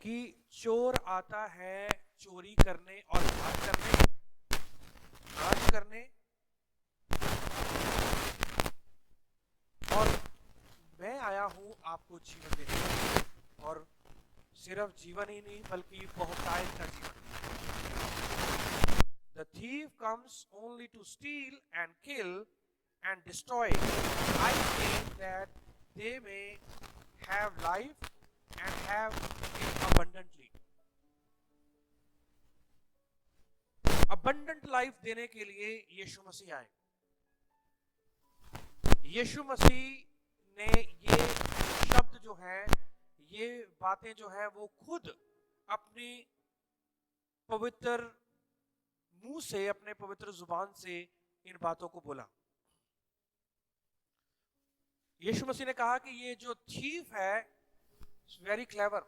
कि चोर आता है चोरी करने और नाश करने, और मैं आया हूं आपको जीवन देने के लिए, और सिर्फ जीवन ही नहीं बल्कि बहुतायत का जीवन। The thief comes only to steal and kill and destroy. I think that they may have life and have it abundantly. Abundant life देने के लिए यीशु मसीह आए। यीशु मसीह ने ये शब्द जो है, ये बातें जो है, वो खुद अपनी पवित्र मुंह से, अपने पवित्र जुबान से इन बातों को बोला। यीशु मसीह ने कहा कि ये जो थीफ है, वेरी क्लेवर।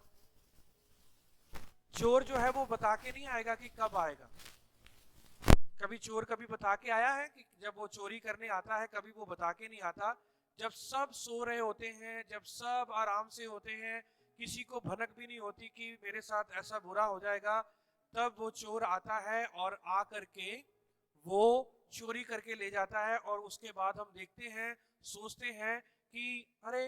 चोर जो है वो बता के नहीं आएगा कि कब आएगा। कभी चोर कभी बता के आया है कि जब वो चोरी करने आता है? कभी वो बता के नहीं आता। जब सब सो रहे होते हैं, जब सब आराम से होते हैं, किसी को भनक भी नहीं होती कि मेरे साथ ऐसा बुरा हो जाएगा, तब वो चोर आता है और आ करके वो चोरी करके ले जाता है। और उसके बाद हम देखते हैं, सोचते हैं कि अरे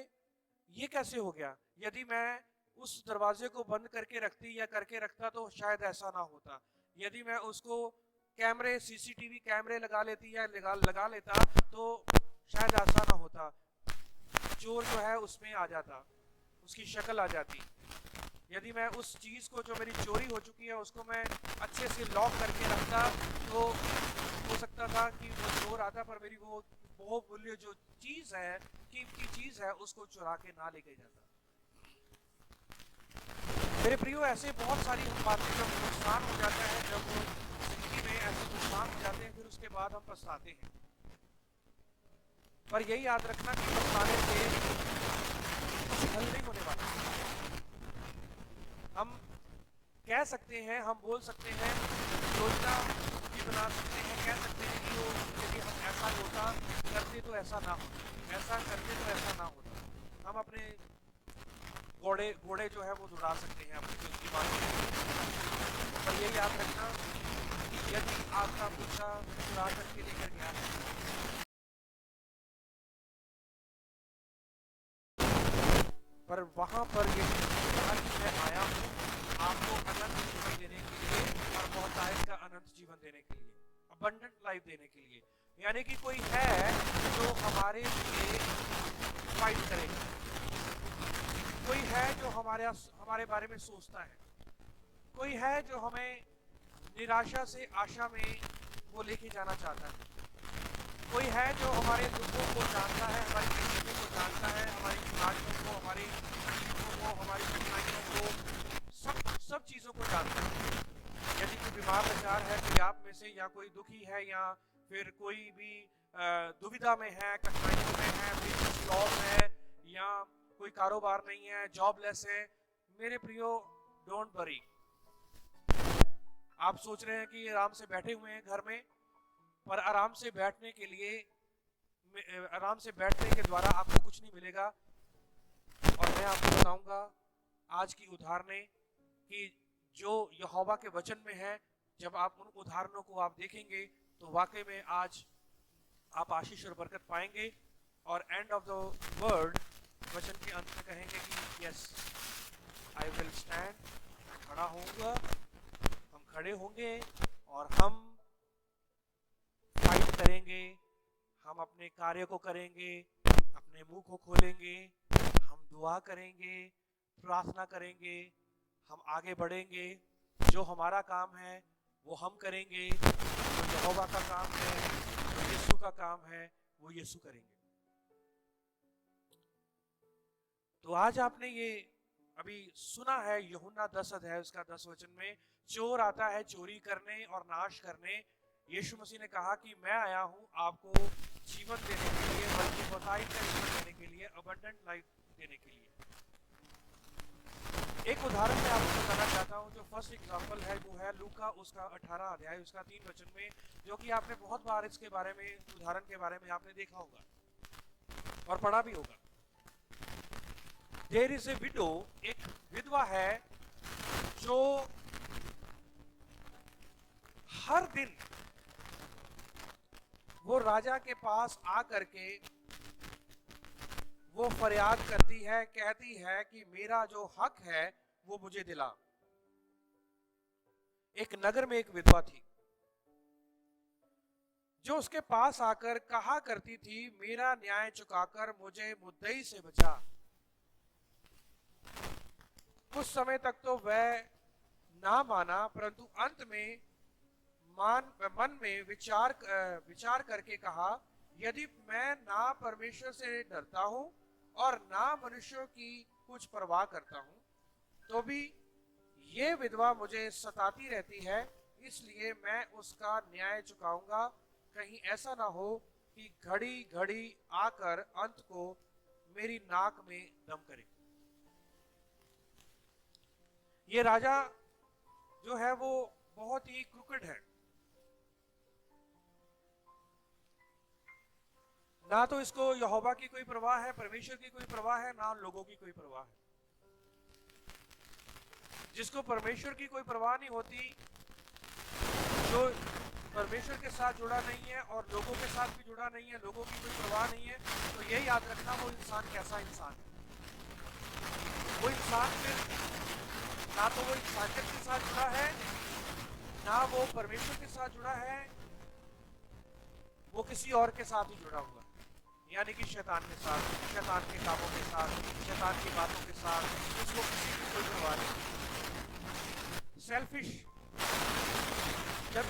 ये कैसे हो गया? यदि मैं उस दरवाजे को बंद करके रखती या करके रखता तो शायद ऐसा ना होता। यदि मैं उसको कैमरे, सीसीटीवी कैमरे लगा लेती या लगा लेता तो शायद ऐसा ना होता। चोर जो है उसमें आ जाता, उसकी शक्ल आ जाती। यदि मैं उस चीज को जो मेरी चोरी हो चुकी है उसको मैं अच्छे से लॉक करके रखता तो हो सकता था कि वो चोर आता पर मेरी वो बहुमूल्य जो चीज है, कीमती चीज है, उसको चुरा के ना लेके जाता। मेरे प्रियो, ऐसे बहुत सारी हम बातें, जब नुकसान हो जाता है, जब जिंदगी में ऐसे नुकसान हो जाते हैं, फिर उसके बाद हम पछताते हैं। पर यही याद रखना कि पछताने से कुछ हल नहीं होने वाला। हम कह सकते हैं, हम बोल सकते हैं, योजना भी बना सकते हैं, कह सकते हैं कि वो यदि हम ऐसा होता करते तो ऐसा ना होता, ऐसा करते तो ऐसा ना होता। हम अपने घोड़े जो है वो दौड़ा सकते हैं अपनी जो ईमान है। पर ये याद रखना कि यदि आपका गुस्सा चुरा करके लेकर गया है, पर वहां पर ये कहा कि मैं आया हूं आपको अनंत जीवन देने के लिए और बहुतायत का अनंत जीवन देने के लिए, अबंडेंट लाइफ देने के लिए। यानी कि कोई है जो हमारे लिए फाइट करेगा, कोई है जो हमारे बारे में सोचता है, कोई है जो हमें निराशा से आशा में वो लेके जाना चाहता है, कोई है जो हमारे दुखों को जानता है, हमारी तकलीफों को जानता है, हमारी बीमारियों को, हमारी तकलीफों को, हमारी कठिनाइयों को, सब चीज़ों को जानता है। यदि कोई बीमार लाचार है कोई आप में से, या कोई दुखी है, या फिर कोई भी दुविधा में है, कठिनाइयों में है, बिजनेस लॉस है, या कोई कारोबार नहीं है, जॉबलेस है, मेरे प्रियो, डोंट वरी। आप सोच रहे हैं कि आराम से बैठे हुए हैं घर में, पर आराम से बैठने के लिए, आराम से बैठने के द्वारा आपको कुछ नहीं मिलेगा। और मैं आपको बताऊंगा आज की उदाहरणें कि जो यहोवा के वचन में है, जब आप उन उदाहरणों को आप देखेंगे तो वाकई में आज आप आशीष और बरकत पाएंगे। और एंड ऑफ द वर्ड, वचन के अंत में कहेंगे कि यस आई विल स्टैंड, खड़ा होऊंगा, हम खड़े होंगे और हम फाइट करेंगे, हम अपने कार्य को करेंगे, अपने मुंह को खोलेंगे, हम दुआ करेंगे, प्रार्थना करेंगे, हम आगे बढ़ेंगे। जो हमारा काम है वो हम करेंगे, जो यहोवा का काम है, यीशु का काम है, वो यीशु करेंगे। तो आज आपने ये अभी सुना है यूहन्ना 10 अध्याय उसका 10 वचन में, चोर आता है चोरी करने और नाश करने। यीशु मसीह ने कहा कि मैं आया हूं आपको जीवन देने के लिए, बल्कि बहुतायत का जीवन देने के लिए, अबंडेंट लाइफ देने के लिए। एक उदाहरण मैं आपको बताना चाहता हूं। जो फर्स्ट एग्जांपल है वो है लूका उसका 18 अध्याय उसका 3 वचन में, जो कि आपने बहुत बार इसके बारे में, उदाहरण के बारे में आपने देखा होगा और पढ़ा भी होगा। देयर इज ए विडो, एक विधवा है जो हर दिन वो राजा के पास आकर के वो फरियाद करती है, कहती है कि मेरा जो हक है वो मुझे दिला। एक नगर में एक विधवा थी जो उसके पास आकर कहा करती थी, मेरा न्याय चुकाकर मुझे मुद्दई से बचा। कुछ समय तक तो वह ना माना, परंतु अंत में मन में विचार करके कहा, यदि मैं ना परमेश्वर से डरता हूं और ना मनुष्यों की कुछ परवाह करता हूं, तो भी ये विधवा मुझे सताती रहती है, इसलिए मैं उसका न्याय चुकाऊंगा। कहीं ऐसा ना हो कि घड़ी घड़ी आकर अंत को मेरी नाक में दम करे। ये राजा जो है वो बहुत ही क्रूकेड है। ना तो इसको यहोवा की कोई परवाह है, परमेश्वर की कोई परवाह है, ना लोगों की कोई परवाह है। जिसको परमेश्वर की कोई परवाह नहीं होती, जो परमेश्वर के साथ जुड़ा नहीं है और लोगों के साथ भी जुड़ा नहीं है, लोगों की कोई परवाह नहीं है, तो ये याद रखना वो इंसान कैसा इंसान है। वो इंसान फिर ना तो वो इंसानियत के साथ जुड़ा है, ना वो परमेश्वर के साथ जुड़ा है, वो किसी और के साथ ही जुड़ा हुआ है, यानी कि शैतान के साथ, शैतान के कामों के साथ, शैतान की बातों के साथ, उसको किसी की कोई परवाह नहीं। सेल्फिश, जब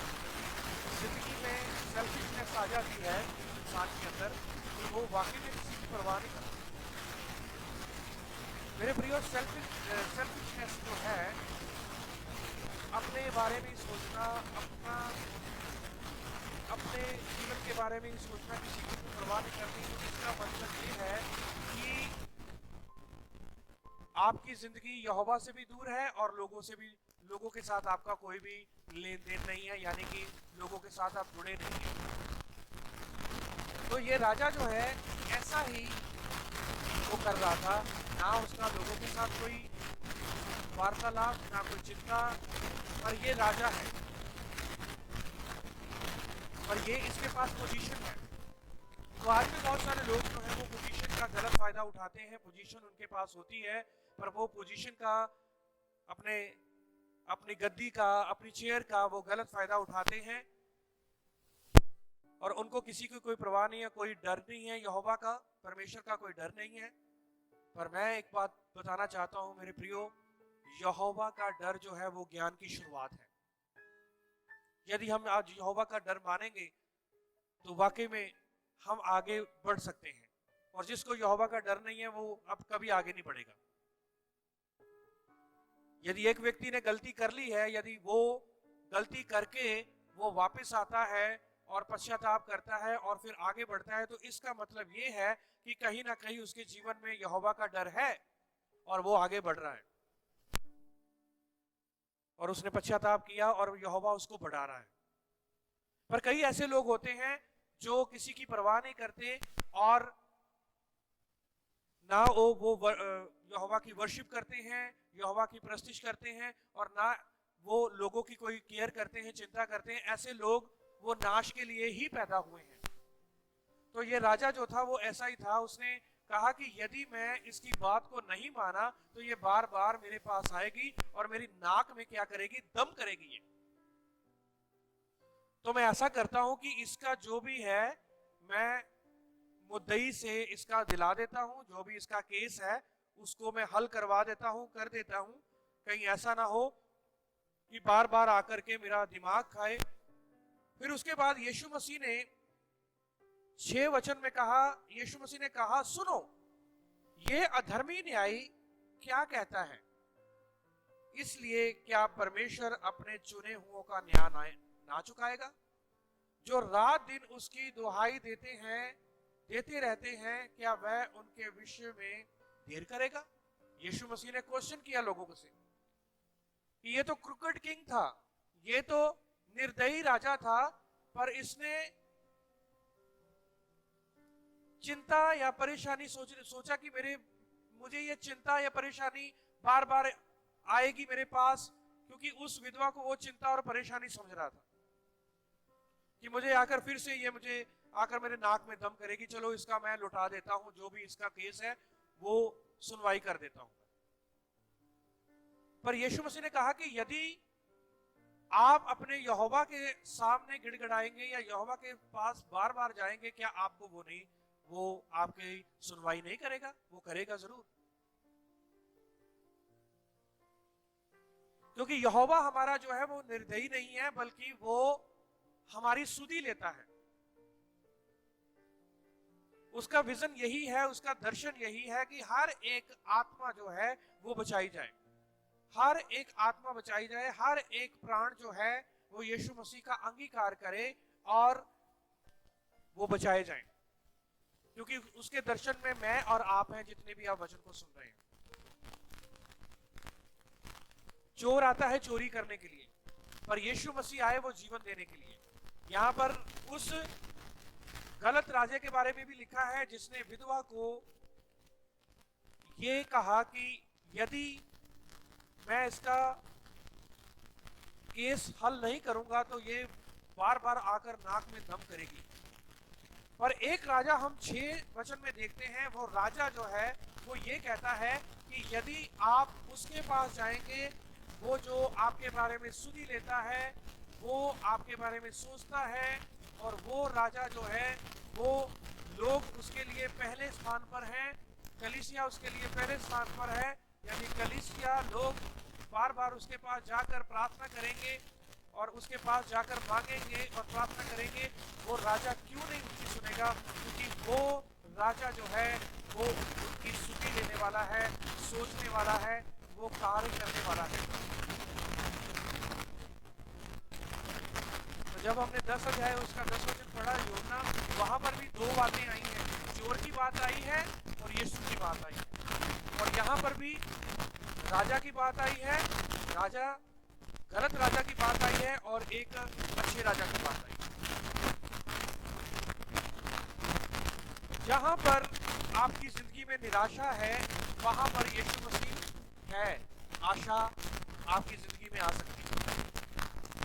जिंदगी में सेल्फिशनेस आ जाती है इंसान के अंदर, तो वो वाकई में किसी की परवाह नहीं करता। मेरे प्रियो, सेल्फिशनेस जो है, अपने बारे में सोचना, अपने जीवन के बारे में सोचना, किसी की परवाह नहीं करनी, तो इसका मतलब ये है कि आपकी जिंदगी यहोवा से भी दूर है और लोगों के साथ आपका कोई भी लेन देन नहीं है, यानी कि लोगों के साथ आप जुड़े नहीं हैं। तो ये राजा जो है ऐसा ही वो कर रहा था, ना उसका लोगों के साथ कोई वार्तालाप, ना कोई चिंता, पर ये राजा है और ये इसके पास पोजीशन है। तो आज भी बहुत सारे लोग जो है वो पोजीशन का गलत फायदा उठाते हैं। पोजीशन उनके पास होती है, पर वो पोजीशन का, अपनी गद्दी का, अपनी चेयर का वो गलत फायदा उठाते हैं और उनको किसी की कोई परवाह नहीं है, कोई डर नहीं है यहोवा का, परमेश्वर का कोई डर नहीं है। पर मैं एक बात बताना चाहता हूं मेरे प्रियो, यहोवा का डर जो है वो ज्ञान की शुरुआत है। यदि हम आज यहोवा का डर मानेंगे तो वाकई में हम आगे बढ़ सकते हैं, और जिसको यहोवा का डर नहीं है वो अब कभी आगे नहीं बढ़ेगा। यदि एक व्यक्ति ने गलती कर ली है, यदि वो गलती करके वो वापस आता है और पश्चाताप करता है और फिर आगे बढ़ता है, तो इसका मतलब ये है कि कहीं ना कहीं उसके जीवन में यहोवा का डर है और वो आगे बढ़ रहा है, और उसने पश्चाताप किया और यहोवा उसको बढ़ा रहा है। पर कई ऐसे लोग होते हैं जो किसी की परवाह नहीं करते और ना वो यहोवा की वर्शिप करते हैं, यहोवा की प्रस्तिश करते हैं, और ना वो लोगों की कोई केयर करते हैं, चिंता करते हैं। ऐसे लोग वो नाश के लिए ही पैदा हुए हैं। तो ये राजा जो था वो ऐसा ही था। उसने कहा कि यदि मैं इसकी बात को नहीं माना तो ये बार बार मेरे पास आएगी और मेरी नाक में क्या करेगी, दम करेगी ये। तो मैं ऐसा करता हूं कि इसका जो भी है मैं मुद्दई से इसका दिला देता हूं, जो भी इसका केस है उसको मैं हल करवा देता हूं, कर देता हूं। कहीं ऐसा ना हो कि बार बार आकर के मेरा दिमाग खाए। फिर उसके बाद यीशु मसीह ने 6 वचन में कहा, यीशु मसीह ने कहा, सुनो ये अधर्मी न्यायी क्या कहता है, इसलिए क्या परमेश्वर अपने चुने हुओं का न्याय ना चुकाएगा, जो रात दिन उसकी दुहाई देते रहते हैं, क्या वह उनके विषय में देर करेगा। यीशु मसीह ने क्वेश्चन किया लोगों से कि ये तो क्रिकेट किंग था, ये तो निर्दयी राजा था, पर इसने चिंता या परेशानी सोचा कि मुझे ये चिंता या परेशानी बार बार आएगी मेरे पास, क्योंकि उस विधवा को वो चिंता और परेशानी समझ रहा था कि मुझे आकर फिर से ये मुझे आकर मेरे नाक में दम करेगी, चलो इसका मैं लुटा देता हूं, जो भी इसका केस है वो सुनवाई कर देता हूं। पर यीशु मसीह ने कहा कि यदि आप अपने यहोवा के सामने गिड़गिड़ाएंगे या यहोवा के पास बार बार जाएंगे, क्या आपको वो आपकी सुनवाई नहीं करेगा? वो करेगा जरूर, क्योंकि यहोवा हमारा जो है वो निर्दयी नहीं है, बल्कि वो हमारी सुधि लेता है। उसका विजन यही है, उसका दर्शन यही है कि हर एक आत्मा जो है वो बचाई जाए, हर एक आत्मा बचाई जाए, हर एक प्राण जो है वो यीशु मसीह का अंगीकार करे और वो बचाए जाएं, क्योंकि उसके दर्शन में मैं और आप हैं, जितने भी आप वचन को सुन रहे हैं। चोर आता है चोरी करने के लिए, पर यीशु मसीह आए वो जीवन देने के लिए। यहां पर उस गलत राजा के बारे में भी लिखा है जिसने विधवा को ये कहा कि यदि मैं इसका केस हल नहीं करूंगा तो ये बार बार आकर नाक में दम करेगी। पर एक राजा हम 6 वचन में देखते हैं, वो राजा जो है वो ये कहता है कि यदि आप उसके पास जाएंगे, वो जो आपके बारे में सुधि लेता है, वो आपके बारे में सोचता है, और वो राजा जो है वो लोग उसके लिए पहले स्थान पर हैं, कलीसिया उसके लिए पहले स्थान पर है, यानी कलीसिया लोग बार बार उसके पास जाकर प्रार्थना करेंगे और उसके पास जाकर मांगेंगे और प्रार्थना करेंगे। वो राजा क्यों नहीं उनकी सुनेगा? क्योंकि वो राजा जो है वो उनकी सुधि लेने वाला है, सोचने वाला है, वो कार्य करने वाला है। तो जब हमने 10 अध्याय उसका 10 वचन पढ़ा यूहन्ना, वहां पर भी 2 बातें आई हैं, चोर की बात आई है और यीशु की बात आई है। और यहाँ पर भी राजा की बात आई है, गलत राजा की बात आई है, और एक अच्छे राजा की बात आई है। जहां पर आपकी जिंदगी में निराशा है, वहां पर यीशु मसीह है, आशा आपकी जिंदगी में आ सकती है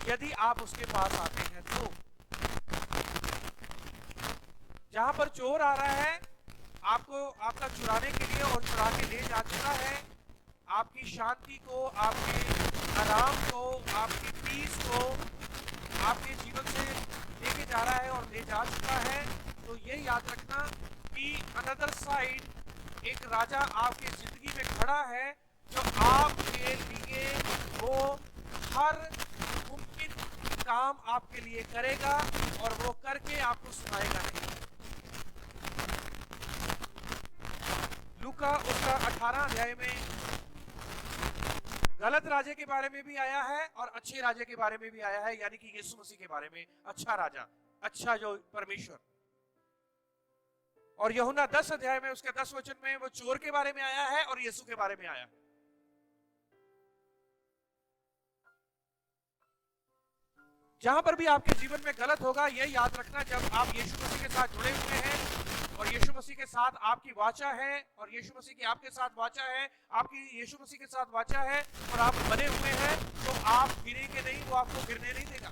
यदि आप उसके पास आते हैं। तो जहां पर चोर आ रहा है आपको, आपका चुराने के लिए और चुरा के ले जा चुका है, आपकी शांति को, आपके आराम को, आपकी पीस को आपके जीवन से लेके जा रहा है और ले जा चुका है, तो ये याद रखना कि अनदर साइड एक राजा आपकी जिंदगी में खड़ा है जो आपके लिए वो हर मुमकिन काम आपके लिए करेगा और वो करके आपको सुनाएगा नहीं। लूका उसका 18 अध्याय में गलत राजे के बारे में भी आया है और अच्छे राजे के बारे में भी आया है, यानी कि यीशु मसीह के बारे में, अच्छा राजा, अच्छा जो परमेश्वर। और यूहन्ना 10 अध्याय में उसके 10 वचन में वो चोर के बारे में आया है और यीशु के बारे में आया है। जहां पर भी आपके जीवन में गलत होगा, यह याद रखना, जब आप यीशु मसीह के साथ जुड़े हुए हैं और यीशु मसीह के साथ आपकी वाचा है और यीशु मसीह की आपके साथ वाचा है, आपकी यीशु मसीह के साथ वाचा है और आप बने हुए हैं, तो आप गिरेंगे नहीं, वो आपको गिरने नहीं देगा।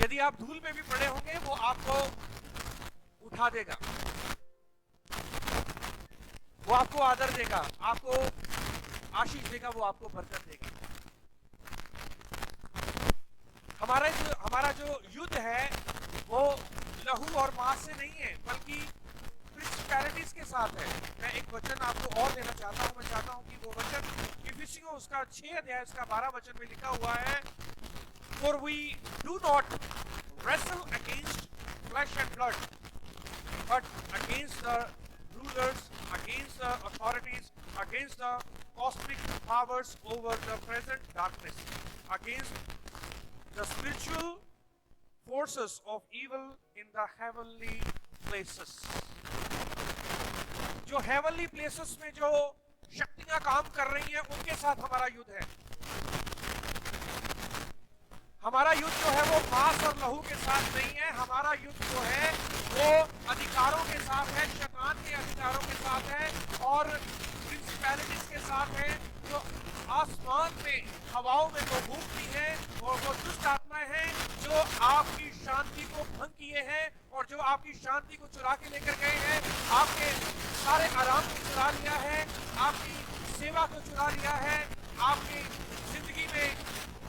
यदि आप धूल में भी पड़े होंगे, वो आपको उठा देगा, वो आपको आदर देगा, आपको आशीष देगा, वो आपको बरकत देगा। हमारा जो युद्ध है वो लहू और मांस से नहीं है, बल्कि प्रिंसिपैलिटीज के साथ है। मैं एक वचन आपको और देना चाहता हूं, मैं चाहता हूं कि वो वचन इफिसियों उसका 6 अध्याय उसका 12 वचन में लिखा हुआ है, For we do not wrestle against flesh and blood, but against the rulers, against the authorities, against the cosmic powers over the present darkness, against the spiritual forces of evil in the heavenly places। जो heavenly places में जो शक्तियां काम कर रही हैं, उनके साथ हमारा युद्ध है। हमारा युद्ध जो है वो मांस और लहू के साथ नहीं है, हमारा युद्ध जो है वो अधिकारों के साथ है, शैतान के अधिकारों के साथ है और प्रिंसिपैलिटीज के साथ है, जो आसमान में हवाओं में वो घूमती हैं और वो दुष्ट आत्माएं हैं जो आपकी शांति को भंग किए हैं और जो आपकी शांति को चुरा के लेकर गए हैं, आपके सारे आराम को चुरा लिया है, आपकी सेवा को चुरा लिया है, आपकी जिंदगी में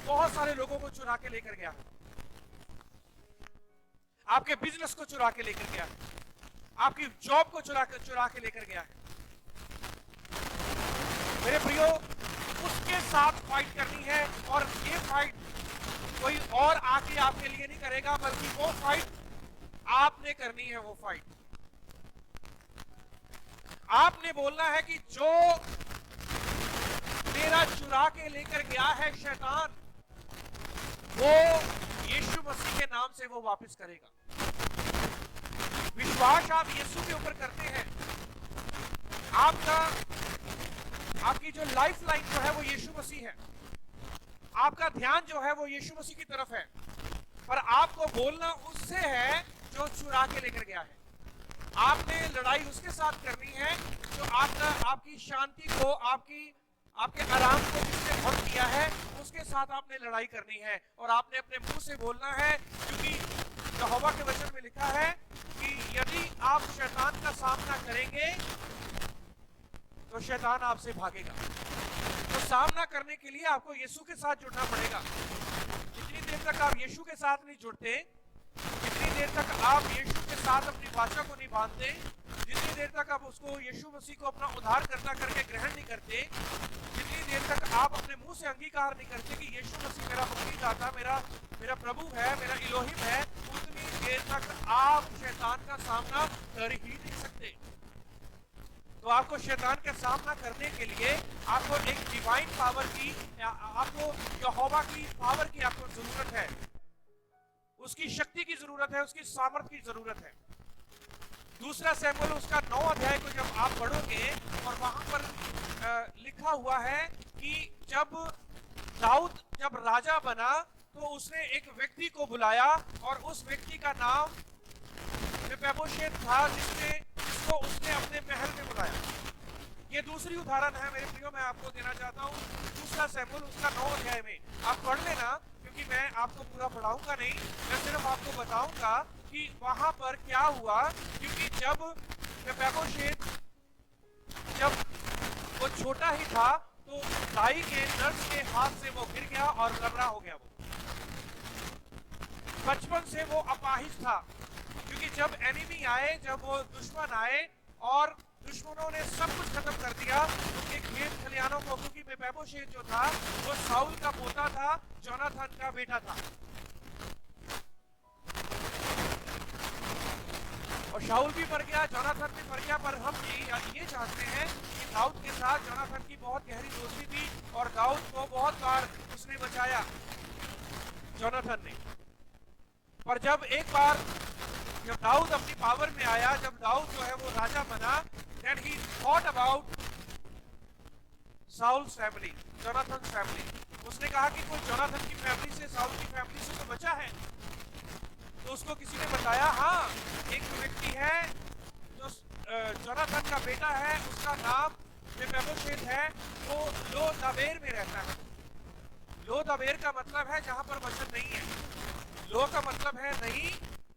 बहुत सारे लोगों को चुरा के लेकर गया है, आपके बिजनेस को चुरा के लेकर गया है, आपकी जॉब को चुरा के लेकर गया है। मेरे प्रियो, उसके साथ फाइट करनी है और ये फाइट कोई और आके आपके लिए नहीं करेगा, बल्कि वो फाइट आपने करनी है। वो फाइट आपने बोलना है कि जो मेरा चुरा के लेकर गया है शैतान, वो यीशु मसीह के नाम से वो वापस करेगा। विश्वास आप यीशु के ऊपर करते हैं, आपकी जो लाइफ लाइन जो है वो यीशु मसीह है, आपका ध्यान जो है वो यीशु मसीह की तरफ है, पर आपको बोलना उससे है जो चुरा के लेकर गया है। आपने लड़ाई उसके साथ करनी है जो आपकी शांति को, आपके आराम को जिसने भंग किया है, उसके साथ आपने लड़ाई करनी है। और आपने अपने मुंह से बोलना है, क्योंकि यहोवा के वचन में लिखा है कि यदि आप शैतान का सामना करेंगे तो शैतान आपसे भागेगा। तो सामना करने के लिए आपको यीशु के साथ जुड़ना पड़ेगा। जितनी देर तक आप यीशु के साथ नहीं जुड़ते, जितनी देर तक आप यीशु के साथ अपनी वाचा को नहीं बांधते, जितनी देर तक आप उसको यीशु मसीह को अपना उद्धारकर्ता करके ग्रहण नहीं करते, जितनी देर तक आप अपने मुंह से अंगीकार नहीं करते कि यीशु मसीह मेरा मुक्तिदाता, मेरा प्रभु है, मेरा इलोहिम है, उतनी देर तक आप शैतान का सामना कर ही नहीं सकते। तो आपको शैतान का सामना करने के लिए आपको एक डिवाइन पावर की, आपको यहोवा की पावर की आपको जरूरत है, उसकी शक्ति की जरूरत है, उसकी सामर्थ्य की जरूरत है। दूसरा शमूएल उसका 9 अध्याय को जब आप पढ़ोगे और वहां पर लिखा हुआ है कि जब दाऊद जब राजा बना तो उसने एक व्यक्ति को बुलाया और उस व्यक्ति का नाम मेफीबोशेत था, जिसको उसने अपने महल में बुलाया। ये दूसरी उदाहरण है मेरे प्रियो, मैं आपको देना चाहता हूँ। दूसरा शमूएल उसका 9 अध्याय में आप पढ़ लेना, क्योंकि मैं आपको पूरा पढ़ाऊंगा नहीं, मैं सिर्फ आपको बताऊंगा कि वहां पर क्या हुआ। क्योंकि जब मेफीबोशेत जब वो छोटा ही था तो दाई के नर्स के हाथ से वो गिर गया और लबड़ा हो गया। वो बचपन से वो अपाहिज था, क्योंकि जब एनिमी आए, जब वो दुश्मन आए और दुश्मनों ने सब कुछ खत्म कर दिया उनके खेत खलिहानों को, क्योंकि मेफीबोशेत जो था वो शाऊल का पोता था, जोनाथन का बेटा था। और शाऊल भी मर गया, जोनाथन भी मर गया, पर हम ये जानते हैं कि दाऊद के साथ जोनाथन की बहुत गहरी दोस्ती थी और दाऊद को बहुत बार उसने बचाया, जोनाथन ने। पर जब एक बार जब दाऊद अपनी पावर में आया, जब दाऊद जो है वो राजा बना, then he thought about Saul's family, Jonathan's family। उसने कहा कि कोई जोनाथन की फैमिली से, साउल की फैमिली से तो बचा है। तो उसको किसी ने बताया, हाँ एक व्यक्ति है जो जोनाथन का बेटा है, उसका नाम मेफीबोशेत है, वो लो-दाबेर में रहता है। लो-दाबेर का मतलब है जहां पर वचन नहीं है। लो का मतलब है नहीं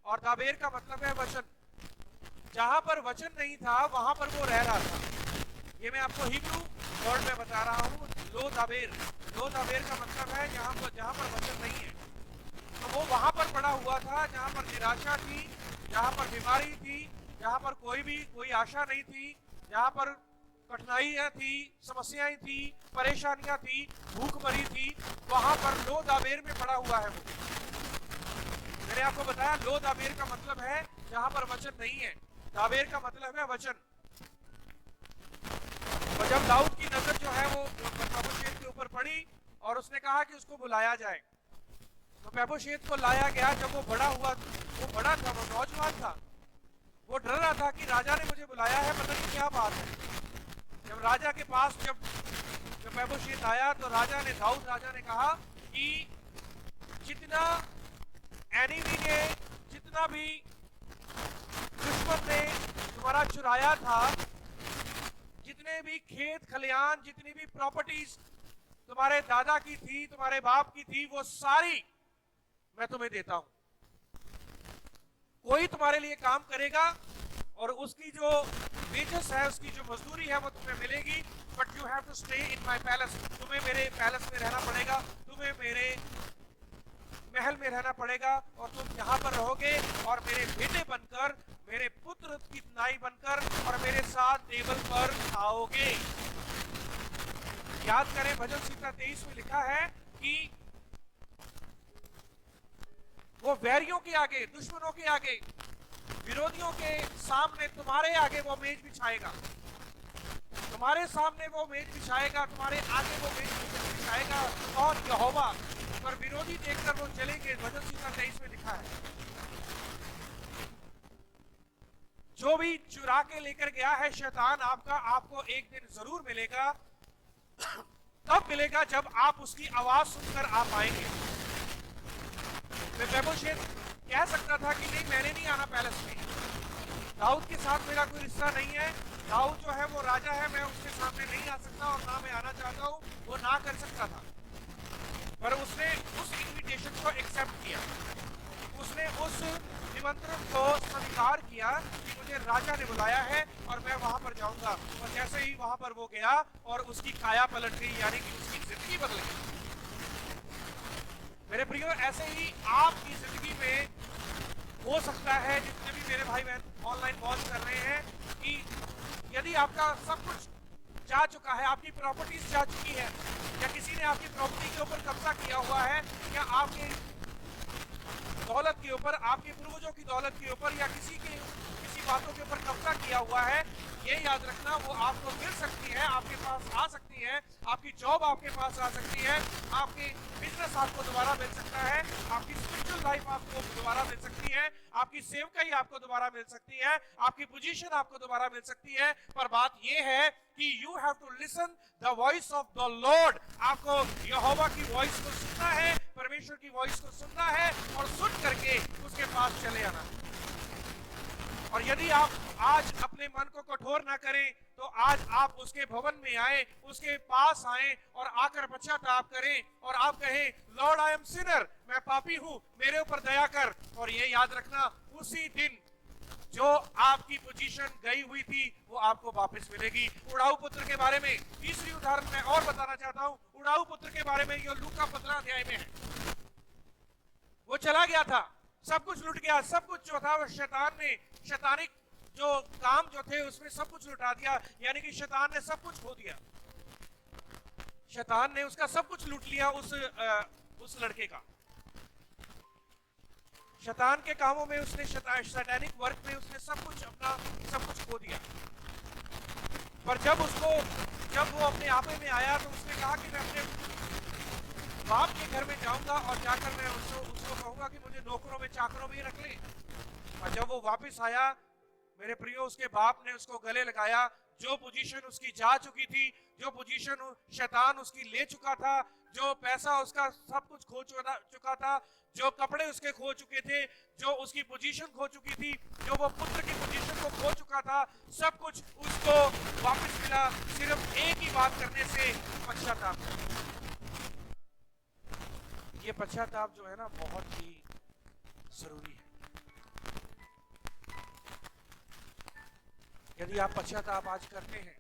और दाबेर का मतलब है वचन। जहां पर वचन नहीं था वहां पर वो रह रहा था। ये मैं आपको हिब्रू वर्ड में बता रहा हूँ। लो-दाबेर का मतलब है जहां पर वचन नहीं है। तो वो वहां पर पड़ा हुआ था जहां पर निराशा थी, जहां पर बीमारी थी, जहां पर कोई आशा नहीं थी, जहां पर कठिनाइयां थी, समस्याएं थी, परेशानियां थी, भूखमरी थी, वहां पर लो-दाबेर में पड़ा हुआ है वो। मैंने आपको बताया लो-दाबेर का मतलब है जहां पर वचन नहीं है, दाबेर का मतलब है वचन। और जब दाऊद की नजर जो है वो मेफीबोशेत के ऊपर पड़ी और उसने कहा कि उसको बुलाया जाए, तो मेफीबोशेत को लाया गया। जब वो बड़ा हुआ, वो बड़ा था, वो नौजवान था, वो डर रहा था कि राजा ने मुझे बुलाया है, पता नहीं क्या बात है। जब राजा के पास जब मेफीबोशेत आया तो दाऊद राजा ने कहा कि जितना एनिमी ने, जितना भी दुश्मन ने तुम्हारा चुराया था, जितने भी खेत खलिहान, जितनी भी प्रॉपर्टीज तुम्हारे दादा की थी, तुम्हारे बाप की थी, वो सारी मैं तुम्हें देता हूं। कोई तुम्हारे लिए काम करेगा और उसकी जो वेजेस है, उसकी जो मजदूरी है वो तुम्हें मिलेगी, but you have to stay in my palace. तुम्हें मेरे पैलेस में रहना पड़ेगा, तुम्हें मेरे महल में रहना पड़ेगा, और तुम यहाँ पर रहोगे और मेरे बेटे बनकर, मेरे पुत्र की नाई बनकर और मेरे साथ टेबल पर आओगे। याद करें, भजन संहिता 23 में लिखा है कि वो वैरियों के आगे, दुश्मनों के आगे, विरोधियों के सामने, तुम्हारे आगे वो मेज बिछाएगा, तुम्हारे सामने वो मेज बिछाएगा, तुम्हारे आगे वो मेज बिछाएगा, और यहोवा, पर विरोधी देखकर वो चलेंगे। भजन संहिता 23 में लिखा है। जो भी चुरा के लेकर गया है शैतान आपका, आपको एक दिन जरूर मिलेगा। तब मिलेगा जब आप उसकी आवाज सुनकर आप आएंगे। मेफीबोशेत कह सकता था कि नहीं, मैंने नहीं आना पैलेस में, दाऊद के साथ मेरा कोई रिश्ता नहीं है, दाऊद जो है वो राजा है, मैं उसके सामने नहीं आ सकता और ना मैं आना चाहता हूं, वो ना कर सकता था। पर उसने उस इनविटेशन को एक्सेप्ट किया, उसने उस निमंत्रण को स्वीकार किया कि मुझे राजा ने बुलाया है और मैं वहां पर जाऊंगा। और जैसे ही वहां पर वो गया और उसकी काया पलट गई, यानी कि उसकी जिंदगी बदल गई। मेरे प्रियो, ऐसे ही आपकी जिंदगी में हो सकता है, जितने भी मेरे भाई बहन ऑनलाइन वॉच कर रहे हैं, कि यदि आपका सब कुछ जा चुका है, आपकी प्रॉपर्टीज जा चुकी है, या किसी ने आपकी प्रॉपर्टी के ऊपर कब्जा किया हुआ है, या आपके दौलत के ऊपर, आपके पूर्वजों की दौलत के ऊपर, या किसी बातों के ऊपर कब्जा किया हुआ है, ये याद रखना वो आपको मिल सकती है, आपके पास आ सकती है, आपकी जॉब आपके पास आ सकती है, आपकी बिजनेस आपको दोबारा मिल सकता है, आपकी स्पिरिचुअल लाइफ आपको दोबारा मिल सकती है, आपकी सेवकाई आपको दोबारा मिल सकती है, आपकी पोजीशन आपको दोबारा मिल सकती है। पर बात ये है कि you have to listen the voice of the lord. आपको यहोवा की वॉइस को सुनना है, परमेश्वर की वॉइस को सुनना है, और सुन करके उसके पास चले आना। और यदि आप आज अपने मन को कठोर ना करें, तो आज आप उसके भवन में आए, उसके पास आए और आकर पश्चाताप करें और आप कहें, लॉर्ड आई एम सिनर, मैं पापी हूं, मेरे ऊपर दया कर। और ये याद रखना, उसी दिन जो आपकी पोजीशन गई हुई थी वो आपको वापस मिलेगी। उड़ाऊ पुत्र के बारे में तीसरी उदाहरण मैं और बताना चाहता हूं। उड़ाऊ पुत्र के बारे में ये लूका 15 अध्याय में है। वो चला गया था, सब कुछ लुट गया, सब कुछ जो था वो शैतान ने, शैतानिक जो काम जो थे उसमें सब कुछ लुटा दिया, यानी कि शैतान ने सब कुछ खो दिया। शैतान ने उसका सब कुछ लूट लिया, उस लड़के का। शैतान के कामों में उसने, शैतानिक वर्क में उसने सब कुछ अपना सब कुछ खो दिया। पर जब वो अपने आपे में आया तो उसने कहा कि मैं अपने बाप के घर में जाऊंगा और जाकर मैं उसको कहूंगा कि मुझे नौकरों में चाकरों में ही रख ले। और जब वो वापस आया, मेरे प्रियो, उसके बाप ने उसको गले लगाया। जो पोजीशन उसकी जा चुकी थी, जो पोजीशन शैतान उसकी ले चुका था, जो पैसा उसका सब कुछ खो चुका था, जो कपड़े उसके खो चुके थे, जो उसकी पोजीशन खो चुकी थी, जो वो पुत्र की पोजीशन को खो चुका था, सब कुछ उसको वापस मिला, सिर्फ एक ही बात करने से, पश्चाताप। ये पश्चाताप जो है ना, बहुत ही जरूरी है। यदि आप पश्चाताप आज करते हैं,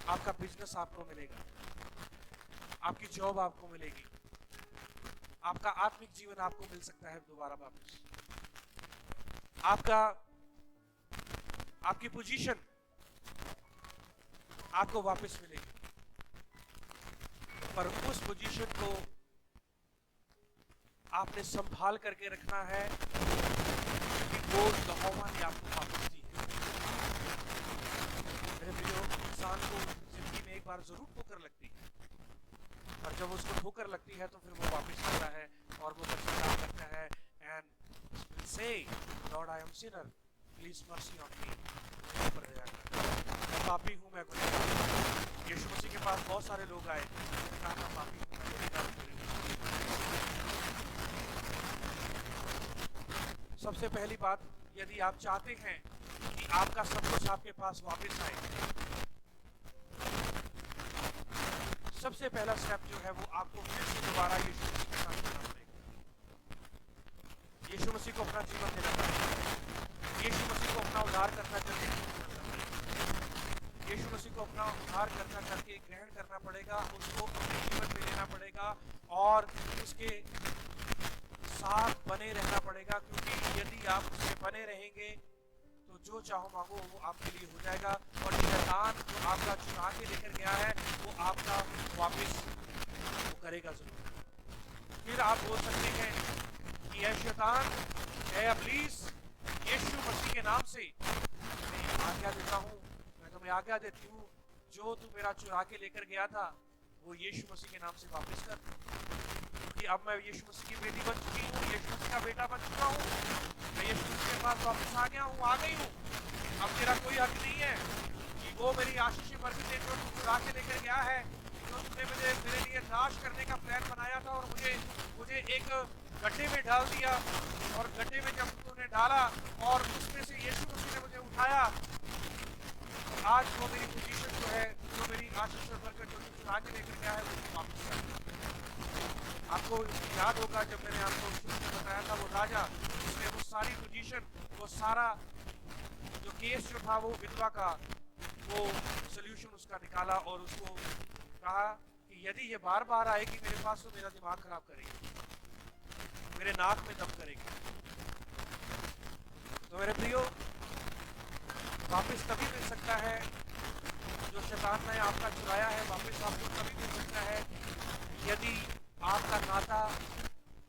आपका बिजनेस आपको मिलेगा, आपकी जॉब आपको मिलेगी, आपका आत्मिक जीवन आपको मिल सकता है दोबारा वापस, आपकी पोजीशन आपको वापस मिलेगी। पर उस पोजीशन को आपने संभाल करके रखना है कि वो यहोवा ने आपको वापस दी है। मेरे प्रियो, इंसान को जिंदगी में एक बार जरूर ठोकर लगती है, और जब उसको ठोकर लगती है तो फिर वो वापस आता है और वो पश्चाताप करता है, एंड से Lord I am Sinner, please mercy on me, मेरे ऊपर दया कर, मैं पापी हूं, मैं गुनहगार हूं। यीशु मसीह के पास बहुत सारे लोग आए, कहा मैं पापी हूं, मैं गुनहगार हूं। सबसे पहली बात, यदि आप चाहते हैं कि आपका सब कुछ आपके पास वापस आए, सबसे पहला स्टेप जो है वो आपको फिर से दोबारा यीशु मसीह के साथ करना पड़ेगा। यीशु मसीह को अपना जीवन देना पड़ेगा। यीशु मसीह को अपना उद्धार करना चाहिए। यीशु मसीह को अपना उद्धार करना करके ग्रहण करना पड़ेगा, उसको अपने जीवन में लेना पड़ेगा और उसके साथ बने रहना पड़ेगा, क्योंकि यदि आप उससे बने रहेंगे तो जो चाहो मांगो वो आपके लिए हो जाएगा और शैतान जो आपका चुरा के लेकर गया है वो आपका वापस वो करेगा जरूर। फिर आप बोल सकते हैं कि ऐ शैतान, ऐ इब्लीस, यीशु मसीह के नाम से मैं आज्ञा देता हूँ, मैं तुम्हें आज्ञा देती हूँ, जो तू मेरा चुरा के लेकर गया था वो यीशु मसीह के नाम से वापस कर, क्योंकि अब मैं यीशु मसीह की बेटी बन चुकी हूँ, यीशु मसीह का बेटा बन चुका हूँ, मैं यीशु मसीह के पास वापस आ गया हूँ, आ गई हूँ। अब तेरा कोई हक नहीं है कि वो मेरी आशीष बरकतें जो तू चुरा के लेकर गया है, जो तुमने मेरे लिए नाश करने का प्लान बनाया था और मुझे एक गड्ढे में डाल दिया, और गड्ढे में जब तूने डाला और उसमें से यीशु मसीह ने मुझे उठाया, तो आज वो मेरी पोजीशन जो है, जो मेरी आशीष और बरकत जो चुरा के लेकर गया है, वो वापस कर। आपको याद होगा जब मैंने आपको शुरू में बताया था, वो राजा उसने वो सारी पोजीशन, वो सारा जो केस जो था वो विधवा का, वो सोल्यूशन उसका निकाला और उसको कहा कि यदि ये बार बार आएगी मेरे पास तो मेरा दिमाग खराब करेगी, मेरे नाक में दम करेगी। तो मेरे प्रियो, वापस तभी मिल सकता है जो शैतान ने आपका चुराया है, वापस आपको तभी मिल सकता है यदि आपका नाता,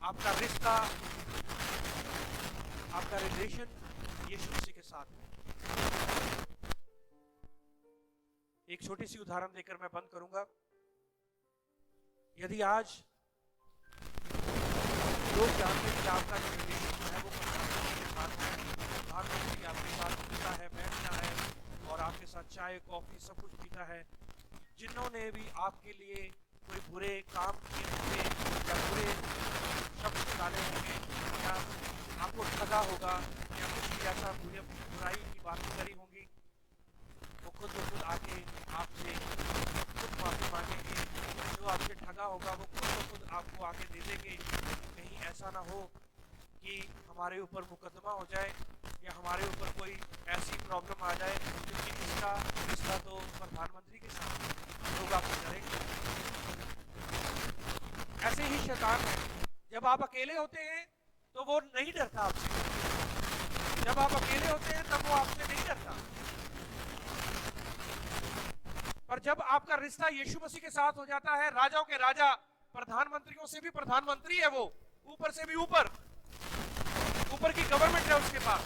आपका रिश्ता, आपका रिलेशन यीशु मसीह के साथ है। एक छोटी सी उदाहरण देकर मैं बंद करूंगा। यदि आज लोग जानते हैं कि आपका जो रिलेशन है वो परमेश्वर के साथ है, प्रधानमंत्री आपके साथ पीता है, बैठता है और आपके साथ चाय कॉफी सब कुछ पीता है, जिन्होंने भी आपके लिए कोई बुरे काम किए होंगे या बुरे शब्द निकाले होंगे या आपको ठगा होगा या कुछ भी ऐसा बुराई की बातें करी होंगी, वो खुद ब खुद आके आपसे खुद माफी मांगेंगे। जो आपसे ठगा होगा वो खुद ब खुद आपको आके दे देंगे। कहीं ऐसा ना हो कि हमारे ऊपर मुकदमा हो जाए या हमारे ऊपर कोई ऐसी प्रॉब्लम आ जाए, क्योंकि इसका रिश्ता तो प्रधानमंत्री के साथ, लोग आपसे डरेंगे। ऐसे ही शैतान है, जब आप अकेले होते हैं तो वो नहीं डरता आपसे, जब आप अकेले होते हैं तब वो आपसे नहीं डरता, पर जब आपका रिश्ता यीशु मसीह के साथ हो जाता है, राजाओं के राजा, प्रधानमंत्रियों से भी प्रधानमंत्री है वो, ऊपर से भी ऊपर की गवर्नमेंट है उसके पास,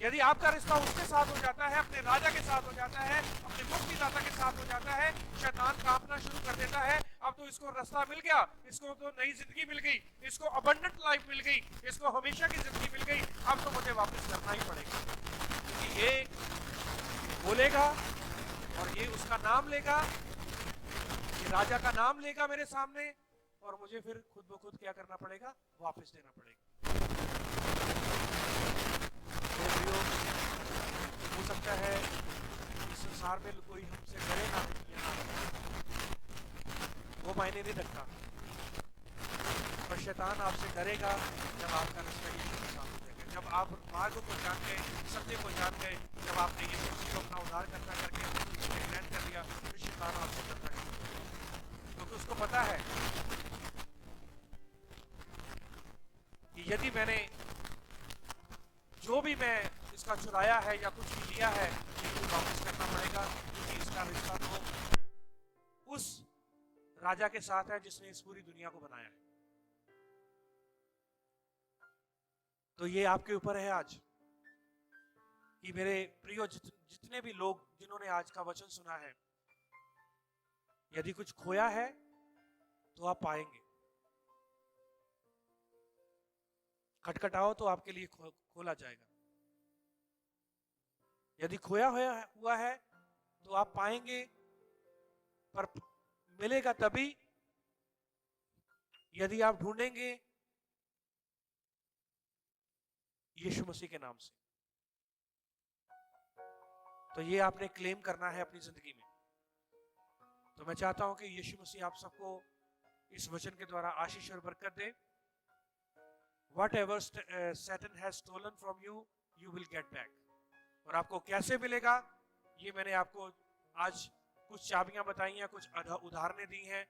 यदि आपका रिश्ता उसके साथ हो जाता है, अपने राजा के साथ हो जाता है, अपने मुक्तिदाता के साथ हो जाता है, शैतान कांपना शुरू कर देता है। अब तो इसको रास्ता मिल गया, इसको तो नई जिंदगी मिल गई, इसको अबंडेंट लाइफ मिल गई, इसको हमेशा की जिंदगी मिल गई, अब तो मुझे वापस करना ही पड़ेगा, क्योंकि ये बोलेगा और ये उसका नाम लेगा, ये राजा का नाम लेगा मेरे सामने, और मुझे फिर खुद ब खुद क्या करना पड़ेगा, वापस देना पड़ेगा। हो सकता है इस संसार में कोई हमसे डरे ना, वो मायने नहीं रखता, पर शैतान आपसे डरेगा जब आपका रिश्ता यीशु के साथ हो जाएगा, जब आप मार्ग को जान गए, सत्य को जान गए, जब आपने यीशु मसीह को अपना उद्धार करना करके ग्रहण कर लिया, फिर शैतान आपसे डरना शुरू कर देगा, क्योंकि उसको पता है कि यदि मैंने जो भी मैं इसका चुराया है या कुछ भी लिया है, तो वापस करना पड़ेगा, क्योंकि इसका रिश्ता तो उस राजा के साथ है जिसने इस पूरी दुनिया को बनाया है। तो ये आपके ऊपर है आज कि मेरे प्रियो, जितने भी लोग जिन्होंने आज का वचन सुना है, यदि कुछ खोया है तो आप पाएंगे, खटखटाओ तो आपके लिए खोला जाएगा, यदि खोया हुआ है तो आप पाएंगे, पर मिलेगा तभी यदि आप ढूंढेंगे यीशु मसीह के नाम से। तो ये आपने क्लेम करना है अपनी जिंदगी में तो मैं चाहता हूं कि यीशु मसीह आप सबको इस वचन के द्वारा आशीष और बरकत दे। Whatever Satan has stolen from you, you will get back. और आपको कैसे मिलेगा, ये मैंने आपको आज कुछ चाबियां बताई हैं, कुछ उदाहरणें दी हैं